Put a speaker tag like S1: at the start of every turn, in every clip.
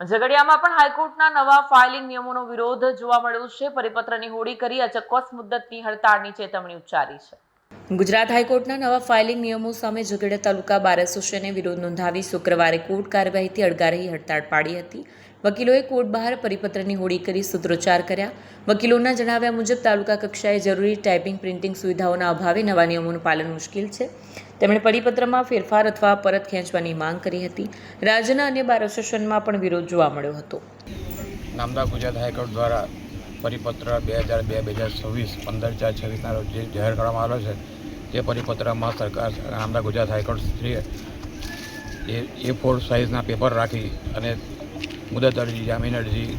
S1: ઝઘડિયામાં પણ હાઈકોર્ટના નવા ફાઇલિંગ નિયમોનો વિરોધ જોવા મળ્યો છે. પરિપત્રની હોળી કરી અચોક્કસ મુદ્દતની હડતાળની ચેતવણી ઉચ્ચારી છે. ગુજરાત હાઈકોર્ટના નવા ફાઇલિંગ નિયમો સામે ઝઘડિયા તાલુકા બાર એસોસિએશને વિરોધ નોંધાવી શુક્રવારે કોર્ટ કાર્યવાહીથી અળગા રહી હડતાળ પાડી હતી. વકીલોએ કોર્ટ બહાર પરિપત્રની હોળી કરી સૂત્રોચ્ચાર કર્યા. વકીલોના જણાવ્યા મુજબ તાલુકા કક્ષાએ જરૂરી ટાઈપિંગ પ્રિન્ટિંગ સુવિધાઓના અભાવે નવા નિયમોનું પાલન મુશ્કેલ છે. તેમણે પરિપત્રમાં ફેરફાર અથવા પરત ખેંચવાની માંગ કરી હતી. રાજ્યના અન્ય બાર એસોસિએશનમાં પણ વિરોધ જોવા મળ્યો હતો.
S2: નામદાર ગુજરાત હાઈકોર્ટ દ્વારા પરિપત્ર 2002-2026 15/4/26ના રોજ જે જાહેર કરવામાં આવેલો છે તે પરિપત્રમાં સરકાર નામદાર ગુજરાત હાઈકોર્ટ શ્રીએ A4 સાઇઝના પેપર રાખી અને મુદત અરજી, જામીન અરજી,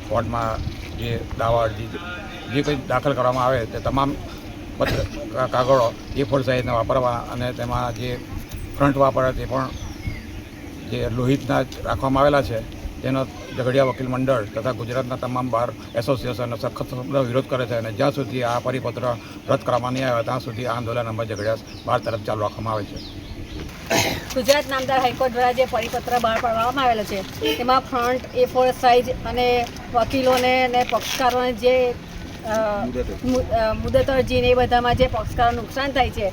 S2: કોર્ટમાં જે દાવા અરજી જે કંઈ દાખલ કરવામાં આવે તે તમામ કાગળો A4 સાઇઝના વાપરવા અને તેમાં જે ફ્રન્ટ વાપરે તે પણ જે લોહિતના રાખવામાં આવેલા છે તેનો ઝઘડિયા વકીલ મંડળ તથા ગુજરાતના તમામ બાર એસોસિએશનનો સખત વિરોધ કરે છે અને જ્યાં સુધી આ પરિપત્ર રદ કરવામાં નહીં આવે ત્યાં સુધી આ આંદોલન અમે ઝઘડિયા બાર તરફ ચાલુ રાખવામાં આવે છે.
S3: ગુજરાત નામદાર હાઈકોર્ટ દ્વારા જે પરિપત્ર બહાર પાડવામાં આવેલો છે તેમાં ફ્રન્ટ A4 સાઇઝ અને વકીલોને અને પક્ષકારોને જે મુદત અરજીને એ બધામાં જે પક્ષકારો નુકસાન થાય છે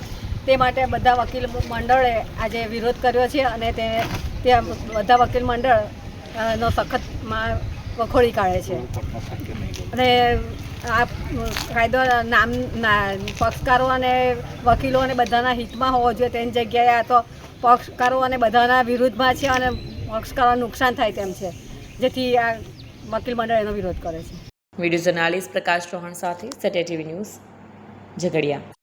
S3: તે માટે બધા વકીલ મંડળે આજે વિરોધ કર્યો છે અને તે બધા વકીલ મંડળ નો સખતમાં વખોડી કાઢે છે અને આ કાયદો પક્ષકારો અને વકીલો અને બધાના હિતમાં હોવો જોઈએ. તેની જગ્યાએ આ તો પક્ષકારો અને બધાના વિરુદ્ધમાં છે અને પક્ષકારોને નુકસાન થાય તેમ છે, જેથી આ વકીલ મંડળ એનો વિરોધ કરે છે.
S1: વિડીયો જર્નાલિસ્ટ પ્રકાશ ચૌહાણ સાથે સત્ય ટીવી ન્યૂઝ, ઝઘડિયા.